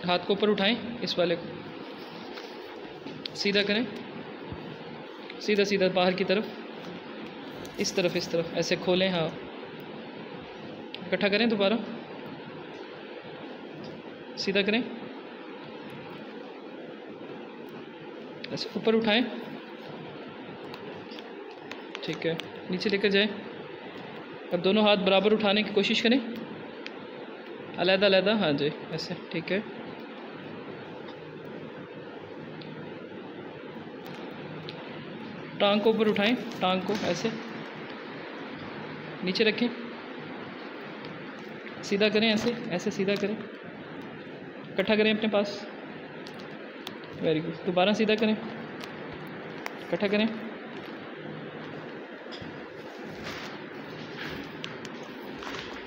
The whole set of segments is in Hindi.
हाथ को ऊपर उठाएं, इस वाले को सीधा करें, सीधा सीधा बाहर की तरफ, इस तरफ ऐसे खोलें। हाँ, इकट्ठा करें, दोबारा सीधा करें, ऐसे ऊपर उठाएं। ठीक है, नीचे लेकर जाएं। अब दोनों हाथ बराबर उठाने की कोशिश करें, अलग-अलग। हाँ जी, ऐसे। ठीक है, टांग को ऊपर उठाएं, टांग को ऐसे नीचे रखें, सीधा करें, ऐसे सीधा करें, इकट्ठा करें अपने पास। Very good. दोबारा सीधा करें, इकट्ठा करें,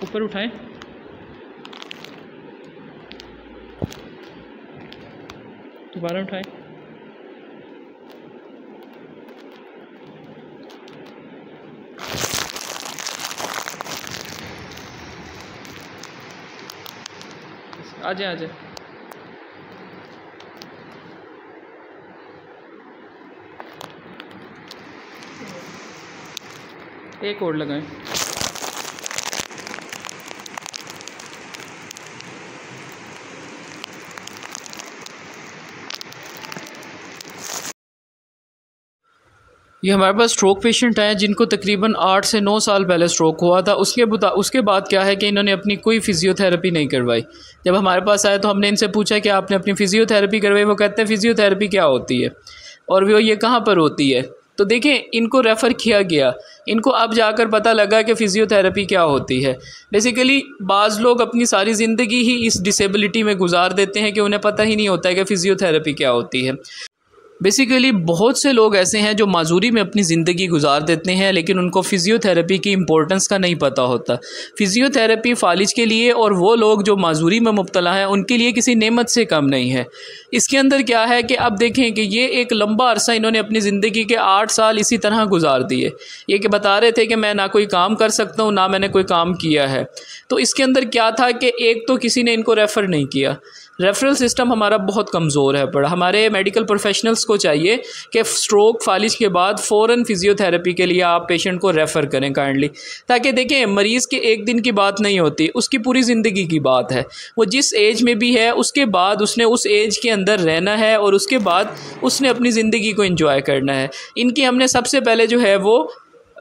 ऊपर उठाएं, दोबारा उठाएं, आ जाए। एक और लगाएं। ये हमारे पास स्ट्रोक पेशेंट हैं जिनको तकरीबन 8 से 9 साल पहले स्ट्रोक हुआ था। उसके बाद क्या है कि इन्होंने अपनी कोई फ़िज़ियोथेरेपी नहीं करवाई। जब हमारे पास आए तो हमने इनसे पूछा कि आपने अपनी फ़िज़ियोथेरेपी करवाई? वो कहते हैं फ़िज़ियोथेरेपी क्या होती है और वो ये कहाँ पर होती है। तो देखें, इनको रेफ़र किया गया, इनको अब जाकर पता लगा कि फ़िज़ियोथेरेपी क्या होती है। बेसिकली बाज़ लोग अपनी सारी ज़िंदगी ही इस डिसेबिलिटी में गुजार देते हैं कि उन्हें पता ही नहीं होता है कि फ़िज़ियोथेरेपी क्या होती है। बेसिकली बहुत से लोग ऐसे हैं जो माजूरी में अपनी ज़िंदगी गुजार देते हैं, लेकिन उनको फ़िज़ियोथेरेपी की इम्पोर्टेंस का नहीं पता होता। फ़िज़ियोथेरेपी फालिज के लिए और वो लोग जो माजूरी में मुब्तला हैं उनके लिए किसी नेमत से कम नहीं है। इसके अंदर क्या है कि अब देखें कि ये एक लंबा अरसा इन्होंने अपनी ज़िंदगी के 8 साल इसी तरह गुजार दिए। ये कि बता रहे थे कि मैं ना कोई काम कर सकता हूँ, ना मैंने कोई काम किया है। तो इसके अंदर क्या था कि एक तो किसी ने इनको रेफ़र नहीं किया। रेफरल सिस्टम हमारा बहुत कमज़ोर है पड़ा। हमारे मेडिकल प्रोफेशनल्स को चाहिए कि स्ट्रोक फालिज के बाद फ़ौरन फ़िज़ियोथेरेपी के लिए आप पेशेंट को रेफ़र करें काइंडली, ताकि देखें मरीज़ के एक दिन की बात नहीं होती, उसकी पूरी ज़िंदगी की बात है। वो जिस एज में भी है उसके बाद उसने उस एज के अंदर रहना है और उसके बाद उसने अपनी ज़िंदगी को एंजॉय करना है। इनकी हमने सबसे पहले जो है वो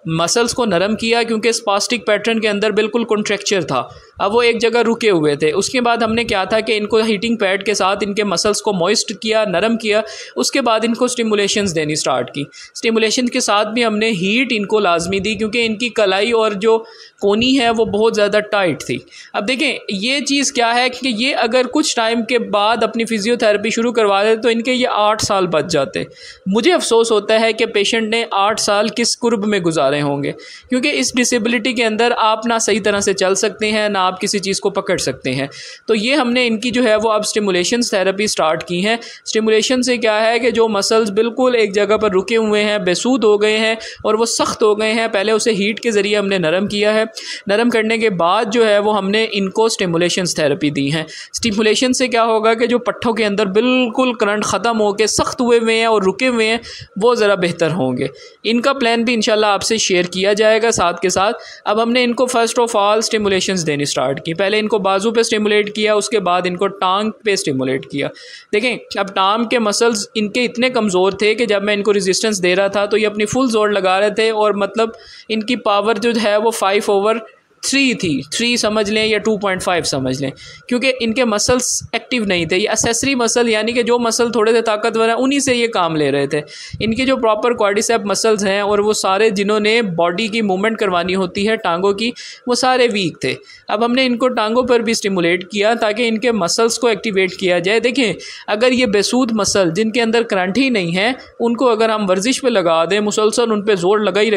मसल्स को नरम किया, क्योंकि स्पास्टिक पैटर्न के अंदर बिल्कुल कॉन्ट्रैक्चर था। अब वो एक जगह रुके हुए थे। उसके बाद हमने क्या था कि इनको हीटिंग पैड के साथ इनके मसल्स को मॉइस्ट किया, नरम किया। उसके बाद इनको स्टिमुलेशंस देनी स्टार्ट की। स्टिमुलेशन के साथ भी हमने हीट इनको लाजमी दी, क्योंकि इनकी कलाई और जो कोनी है वो बहुत ज़्यादा टाइट थी। अब देखें ये चीज़ क्या है कि ये अगर कुछ टाइम के बाद अपनी फ़िज़ियोथेरेपी शुरू करवा दे तो इनके ये 8 साल बच जाते। मुझे अफसोस होता है कि पेशेंट ने 8 साल किस कुर्ब में गुजारे होंगे, क्योंकि इस डिसेबिलिटी के अंदर आप ना सही तरह से चल सकते हैं, ना आप किसी चीज़ को पकड़ सकते हैं। तो ये हमने इनकी जो है वो अब स्टिमुलेशन थेरेपी स्टार्ट की है। स्टिमुलेशन से क्या है कि जो मसल्स बिल्कुल एक जगह पर रुके हुए हैं, बेसूद हो गए हैं और वो सख्त हो गए हैं, पहले उसे हीट के ज़रिए हमने नरम किया है। नरम करने के बाद जो है वो हमने इनको स्टिमुलेशन थेरेपी दी है। स्टिमुलेशन से क्या होगा कि जो पट्ठों के अंदर बिल्कुल करंट ख़त्म हो के सख्त हुए हुए हैं और रुके हुए हैं वो ज़रा बेहतर होंगे। इनका प्लान भी इंशाल्लाह आपसे शेयर किया जाएगा साथ के साथ। अब हमने इनको फ़र्स्ट ऑफ़ ऑल स्टिमुलेशंस देनी स्टार्ट की। पहले इनको बाजू पे स्टिमुलेट किया, उसके बाद इनको टांग पे स्टिमुलेट किया। देखें अब टांग के मसल्स इनके इतने कमज़ोर थे कि जब मैं इनको रेजिस्टेंस दे रहा था तो ये अपनी फुल जोर लगा रहे थे और मतलब इनकी पावर जो है वो 5/3 थी। 3 समझ लें या 2.5 समझ लें, क्योंकि इनके मसल्स एक्टिव नहीं थे। ये एसेसरी मसल यानी कि जो मसल थोड़े से ताकतवर हैं उन्हीं से ये काम ले रहे थे। इनके जो प्रॉपर क्वाड्रिसेप मसल्स हैं और वो सारे जिन्होंने बॉडी की मूवमेंट करवानी होती है टांगों की, वो सारे वीक थे। अब हमने इनको टांगों पर भी स्टिमुलेट किया ताकि इनके मसल्स को एक्टिवेट किया जाए। देखें अगर ये बेसूद मसल जिनके अंदर करंट ही नहीं है उनको अगर हम वर्जिश पे लगा दें, मुसलसल उन पर ज़ोर लगाई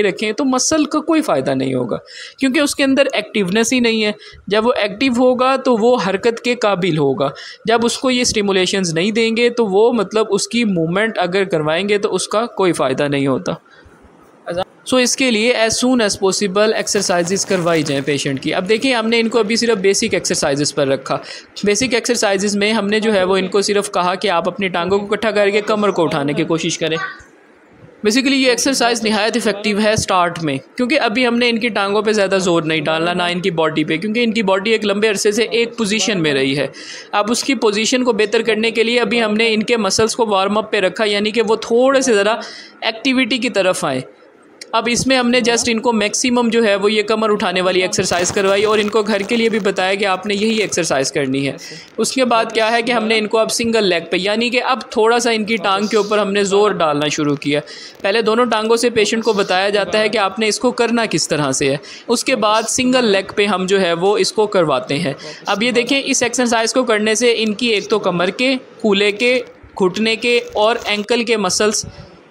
रखें तो मसल का कोई फ़ायदा नहीं होगा, क्योंकि उसके अंदर एक्टिवनेस ही नहीं है। जब वो एक्टिव होगा तो वो हरकत के काबिल होगा। जब उसको ये स्टिमुलेशंस नहीं देंगे तो वो मतलब उसकी मूवमेंट अगर करवाएंगे तो उसका कोई फ़ायदा नहीं होता। सो इसके लिए as soon as possible exercises करवाई जाएँ पेशेंट की। अब देखिए हमने इनको अभी सिर्फ बेसिक एक्सरसाइजेस पर रखा। बेसिक एक्सरसाइजेस में हमने जो है वो इनको सिर्फ कहा कि आप अपनी टांगों को इकट्ठा करके कमर को उठाने की कोशिश करें। बेसिकली ये एक्सरसाइज नहायत इफ़ेक्टिव है स्टार्ट में, क्योंकि अभी हमने इनकी टांगों पे ज़्यादा जोर नहीं डालना, ना इनकी बॉडी पे, क्योंकि इनकी बॉडी एक लंबे अरसे से एक पोजीशन में रही है। अब उसकी पोजीशन को बेहतर करने के लिए अभी हमने इनके मसल्स को वार्म अप पे रखा, यानी कि वो थोड़े से ज़रा एक्टिविटी की तरफ आए। अब इसमें हमने जस्ट इनको मैक्सिमम जो है वो ये कमर उठाने वाली एक्सरसाइज करवाई और इनको घर के लिए भी बताया कि आपने यही एक्सरसाइज करनी है। उसके बाद क्या है कि हमने इनको अब सिंगल लेग पे, यानी कि अब थोड़ा सा इनकी टांग के ऊपर हमने ज़ोर डालना शुरू किया। पहले दोनों टांगों से पेशेंट को बताया जाता है कि आपने इसको करना किस तरह से है। उसके बाद सिंगल लेग पे हम जो है वो इसको करवाते हैं। अब ये देखें, इस एक्सरसाइज को करने से इनकी एक तो कमर के, कूल्हे के, घुटने के और एंकल के मसल्स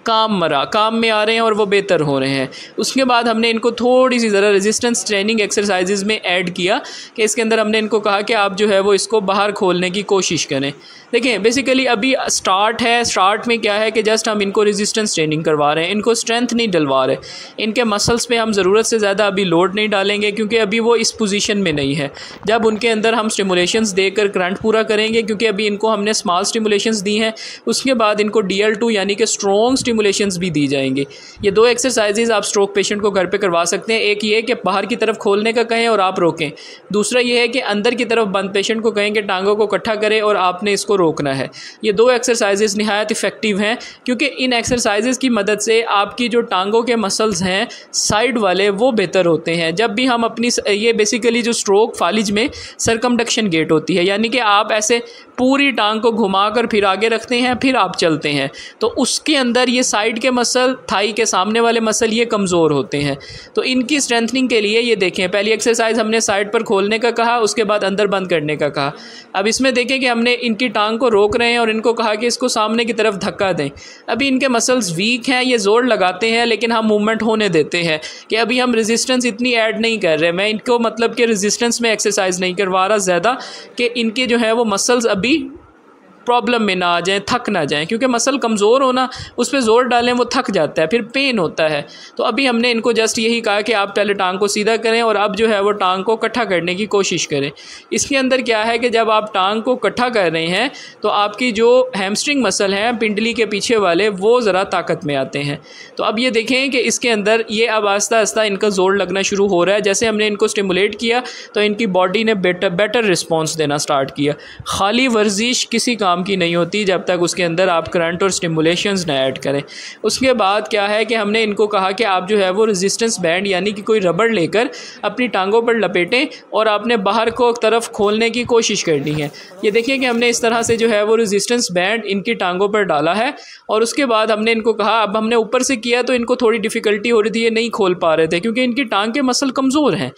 काम में आ रहे हैं और वो बेहतर हो रहे हैं। उसके बाद हमने इनको थोड़ी सी ज़रा रेजिस्टेंस ट्रेनिंग एक्सरसाइजेज़ में ऐड किया कि इसके अंदर हमने इनको कहा कि आप जो है वो इसको बाहर खोलने की कोशिश करें। देखें बेसिकली अभी स्टार्ट है, स्टार्ट में क्या है कि जस्ट हम इनको रेजिस्टेंस ट्रेनिंग करवा रहे हैं, इनको स्ट्रेंथ नहीं डलवा रहे। इनके मसल्स पे हम ज़रूरत से ज़्यादा अभी लोड नहीं डालेंगे, क्योंकि अभी वो इस पोजीशन में नहीं है। जब उनके अंदर हम स्टिमुलेशंस देकर करंट पूरा करेंगे, क्योंकि अभी इनको हमने स्मॉल स्टिमुलेशंस दी हैं, उसके बाद इनको DL2 यानी कि स्ट्रॉन्ग स्टिमुलेशंस भी दी जाएंगी। ये दो एक्सरसाइजेज आप स्ट्रोक पेशेंट को घर पे करवा सकते हैं। एक ये कि बाहर की तरफ खोलने का कहें और आप रोकें। दूसरा ये है कि अंदर की तरफ बंद पेशेंट को कहें कि टांगों को इकट्ठा करें और आपने इसको रोकना है। ये दो एक्सरसाइजेज निहायत इफ़ेक्टिव हैं, क्योंकि इन एक्सरसाइजेज की मदद से आपकी जो टांगों के मसल्स हैं साइड वाले वो बेहतर होते हैं। जब भी हम अपनी ये बेसिकली जो स्ट्रोक फालिज में सरकमडक्शन गेट होती है, यानी कि आप ऐसे पूरी टांग को घुमाकर फिर आगे रखते हैं, फिर आप चलते हैं, तो उसके अंदर ये साइड के मसल, थाई के सामने वाले मसल ये कमज़ोर होते हैं। तो इनकी स्ट्रेंथनिंग के लिए ये देखें, पहली एक्सरसाइज हमने साइड पर खोलने का कहा, उसके बाद अंदर बंद करने का कहा। अब इसमें देखें कि हमने इनकी टांग को रोक रहे हैं और इनको कहा कि इसको सामने की तरफ धक्का दें। अभी इनके मसल्स वीक हैं, ये ज़ोर लगाते हैं, लेकिन हम मूवमेंट होने देते हैं कि अभी हम रेजिस्टेंस इतनी ऐड नहीं कर रहे। मैं इनको मतलब कि रेजिस्टेंस में एक्सरसाइज नहीं करवा रहा ज़्यादा, कि इनके जो है वो मसल्स अभी प्रॉब्लम में ना आ जाएं, थक ना जाएं, क्योंकि मसल कमज़ोर होना, उस पर ज़ोर डालें वो थक जाता है, फिर पेन होता है। तो अभी हमने इनको जस्ट यही कहा कि आप पहले टांग को सीधा करें और अब जो है वो टांग को इकट्ठा करने की कोशिश करें। इसके अंदर क्या है कि जब आप टांग को इकट्ठा कर रहे हैं तो आपकी जो हैमस्ट्रिंग मसल हैं पिंडली के पीछे वाले, वो ज़रा ताकत में आते हैं। तो अब ये देखें कि इसके अंदर ये अब आस्ता आस्ता इनका ज़ोर लगना शुरू हो रहा है। जैसे हमने इनको स्टिमुलेट किया तो इनकी बॉडी ने बेटर रिस्पॉन्स देना स्टार्ट किया। खाली वर्जिश किसी काम की नहीं होती जब तक उसके अंदर आप करंट और स्टिमुलेशंस ना ऐड करें। उसके बाद क्या है कि हमने इनको कहा कि आप जो है वो रेजिस्टेंस बैंड यानी कि कोई रबड़ लेकर अपनी टांगों पर लपेटें और आपने बाहर को तरफ खोलने की कोशिश करनी है। ये देखिए कि हमने इस तरह से जो है वो रेजिस्टेंस बैंड इनकी टांगों पर डाला है और उसके बाद हमने इनको कहा, अब हमने ऊपर से किया तो इनको थोड़ी डिफ़िकल्टी हो रही थी, ये नहीं खोल पा रहे थे क्योंकि इनकी टांग के मसल कमज़ोर हैं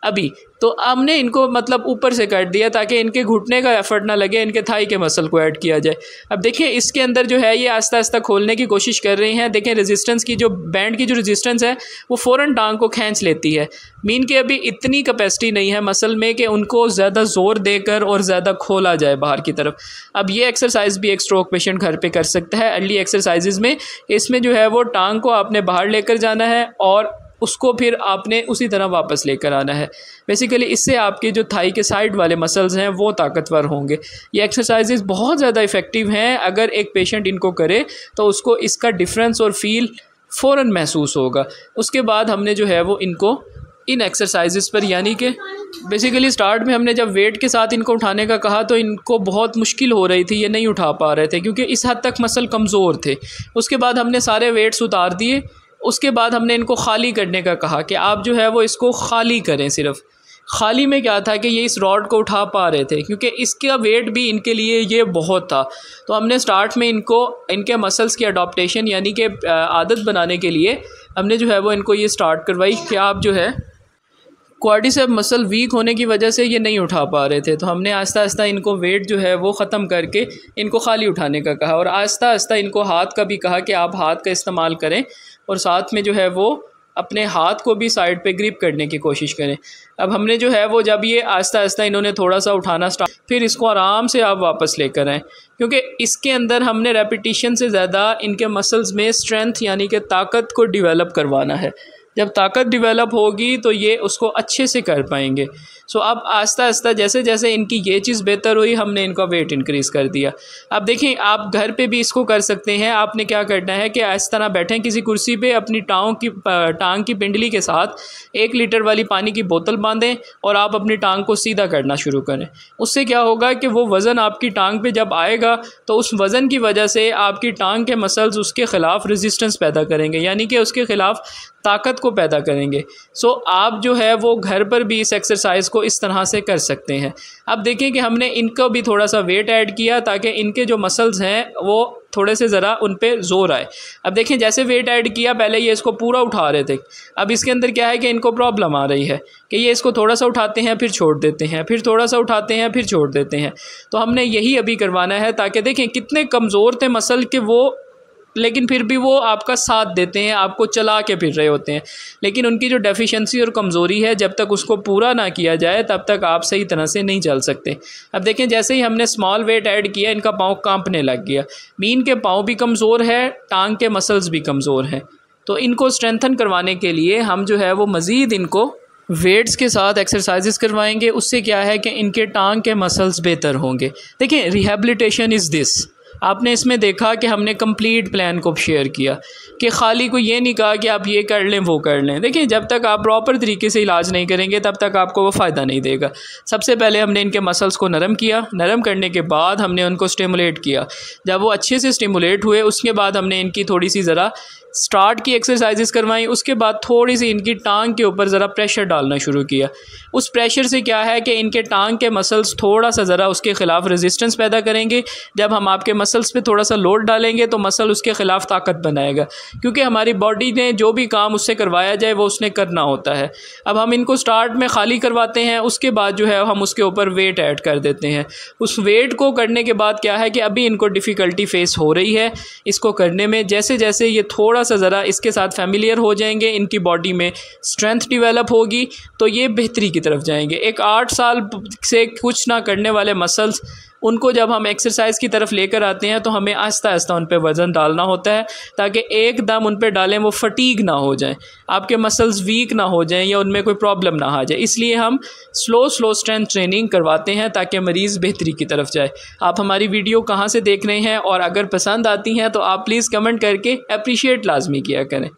अभी। तो हमने इनको मतलब ऊपर से कर दिया ताकि इनके घुटने का एफर्ट ना लगे, इनके थाई के मसल को ऐड किया जाए। अब देखिए इसके अंदर जो है ये आस्ता आस्ता खोलने की कोशिश कर रहे हैं। देखें रेजिस्टेंस की जो बैंड की जो रेजिस्टेंस है वो फ़ौरन टांग को खींच लेती है। मीन के अभी इतनी कैपेसिटी नहीं है मसल में कि उनको ज़्यादा ज़ोर देकर और ज़्यादा खोला जाए बाहर की तरफ। अब ये एक्सरसाइज भी एक स्ट्रोक पेशेंट घर पे कर सकता है। अर्ली एक्सरसाइजेज में इसमें जो है वो टांग को आपने बाहर लेकर जाना है और उसको फिर आपने उसी तरह वापस लेकर आना है। बेसिकली इससे आपके जो थाई के साइड वाले मसल्स हैं वो ताकतवर होंगे। ये एक्सरसाइजेज बहुत ज़्यादा इफ़ेक्टिव हैं। अगर एक पेशेंट इनको करे तो उसको इसका डिफरेंस और फील फ़ौरन महसूस होगा। उसके बाद हमने जो है वो इनको इन एक्सरसाइजेस पर, यानी कि बेसिकली स्टार्ट में हमने जब वेट के साथ इनको उठाने का कहा तो इनको बहुत मुश्किल हो रही थी, ये नहीं उठा पा रहे थे क्योंकि इस हद तक मसल कमज़ोर थे। उसके बाद हमने सारे वेट्स उतार दिए। उसके बाद हमने इनको खाली करने का कहा कि आप जो है वो इसको खाली करें। सिर्फ खाली में क्या था कि ये इस रॉड को उठा पा रहे थे क्योंकि इसका वेट भी इनके लिए ये बहुत था। तो हमने स्टार्ट में इनको इनके मसल्स की अडॉप्टेशन यानी कि आदत बनाने के लिए हमने जो है वो इनको ये स्टार्ट करवाई कि आप जो है क्वाड्रिसेप मसल वीक होने की वजह से ये नहीं उठा पा रहे थे। तो हमने आस्ता आस्ता इनको वेट जो है वो ख़त्म करके इनको खाली उठाने का कहा और आस्ता आस्ता इनको हाथ का भी कहा कि आप हाथ का इस्तेमाल करें और साथ में जो है वो अपने हाथ को भी साइड पे ग्रिप करने की कोशिश करें। अब हमने जो है वो जब ये आस्ता आस्ता इन्होंने थोड़ा सा उठाना स्टार्ट, फिर इसको आराम से आप वापस लेकर आएँ क्योंकि इसके अंदर हमने रेपिटिशन से ज़्यादा इनके मसल्स में स्ट्रेंथ यानी कि ताकत को डेवलप करवाना है। जब ताकत डेवलप होगी तो ये उसको अच्छे से कर पाएंगे। सो अब आस्ता आस्ता जैसे जैसे इनकी ये चीज़ बेहतर हुई, हमने इनका वेट इंक्रीज़ कर दिया। अब देखें, आप घर पे भी इसको कर सकते हैं। आपने क्या करना है कि इस तरह बैठें किसी कुर्सी पे, अपनी टांग की पिंडली के साथ 1 लीटर वाली पानी की बोतल बांधें और आप अपनी टांग को सीधा करना शुरू करें। उससे क्या होगा कि वो वज़न आपकी टांग पे जब आएगा तो उस वज़न की वजह से आपकी टांग के मसल्स उसके ख़िलाफ़ रेजिस्टेंस पैदा करेंगे, यानी कि उसके ख़िलाफ़ ताकत को पैदा करेंगे। सो आप जो है वो घर पर भी इस एक्सरसाइज को इस तरह से कर सकते हैं। अब देखें कि हमने इनको भी थोड़ा सा वेट ऐड किया ताकि इनके जो मसल्स हैं वो थोड़े से ज़रा उन पे ज़ोर आए। अब देखें, जैसे वेट ऐड किया, पहले ये इसको पूरा उठा रहे थे, अब इसके अंदर क्या है कि इनको प्रॉब्लम आ रही है कि ये इसको थोड़ा सा उठाते हैं फिर छोड़ देते हैं, फिर थोड़ा सा उठाते हैं फिर छोड़ देते हैं। तो हमने यही अभी करवाना है ताकि देखें कितने कमज़ोर थे मसल के वो, लेकिन फिर भी वो आपका साथ देते हैं, आपको चला के फिर रहे होते हैं। लेकिन उनकी जो डेफिशिएंसी और कमज़ोरी है, जब तक उसको पूरा ना किया जाए तब तक आप सही तरह से नहीं चल सकते। अब देखें, जैसे ही हमने स्मॉल वेट ऐड किया, इनका पाँव कांपने लग गया। मीन के पाँव भी कमज़ोर है, टांग के मसल्स भी कमज़ोर हैं। तो इनको स्ट्रेंथन करवाने के लिए हम जो है वो मज़ीद इनको वेट्स के साथ एक्सरसाइजेस करवाएंगे। उससे क्या है कि इनके टांग के मसल्स बेहतर होंगे। देखें, रिहेबिलिटेशन इज़ दिस। आपने इसमें देखा कि हमने कंप्लीट प्लान को शेयर किया कि खाली को ये नहीं कहा कि आप ये कर लें वो कर लें। देखिए, जब तक आप प्रॉपर तरीके से इलाज नहीं करेंगे तब तक आपको वो फ़ायदा नहीं देगा। सबसे पहले हमने इनके मसल्स को नरम किया, नरम करने के बाद हमने उनको स्टिमुलेट किया। जब वो अच्छे से स्टिमुलेट हुए उसके बाद हमने इनकी थोड़ी सी ज़रा स्टार्ट की एक्सरसाइजेस करवाई। उसके बाद थोड़ी सी इनकी टांग के ऊपर ज़रा प्रेशर डालना शुरू किया। उस प्रेशर से क्या है कि इनके टांग के मसल्स थोड़ा सा ज़रा उसके ख़िलाफ़ रेजिस्टेंस पैदा करेंगे। जब हम आपके मसल्स पे थोड़ा सा लोड डालेंगे तो मसल उसके ख़िलाफ़ ताकत बनाएगा, क्योंकि हमारी बॉडी ने जो भी काम उससे करवाया जाए वो उसने करना होता है। अब हम इनको स्टार्ट में खाली करवाते हैं, उसके बाद जो है हम उसके ऊपर वेट ऐड कर देते हैं। उस वेट को करने के बाद क्या है कि अभी इनको डिफ़िकल्टी फ़ेस हो रही है इसको करने में। जैसे जैसे ये थोड़ा सा ज़रा इसके साथ फैमिलियर हो जाएंगे, इनकी बॉडी में स्ट्रेंथ डेवलप होगी तो ये बेहतरी की तरफ जाएंगे। एक 8 साल से कुछ ना करने वाले मसल्स, उनको जब हम एक्सरसाइज की तरफ लेकर आते हैं तो हमें आहिस्ता आहिस्ता उन पे वज़न डालना होता है ताकि एकदम उन पे डालें वो फटीग ना हो जाएं, आपके मसल्स वीक ना हो जाएं या उनमें कोई प्रॉब्लम ना आ जाए। इसलिए हम स्लो स्ट्रेंथ ट्रेनिंग करवाते हैं ताकि मरीज़ बेहतरी की तरफ जाए। आप हमारी वीडियो कहाँ से देख रहे हैं और अगर पसंद आती हैं तो आप प्लीज़ कमेंट करके अप्रिशिएट लाजमी किया करें।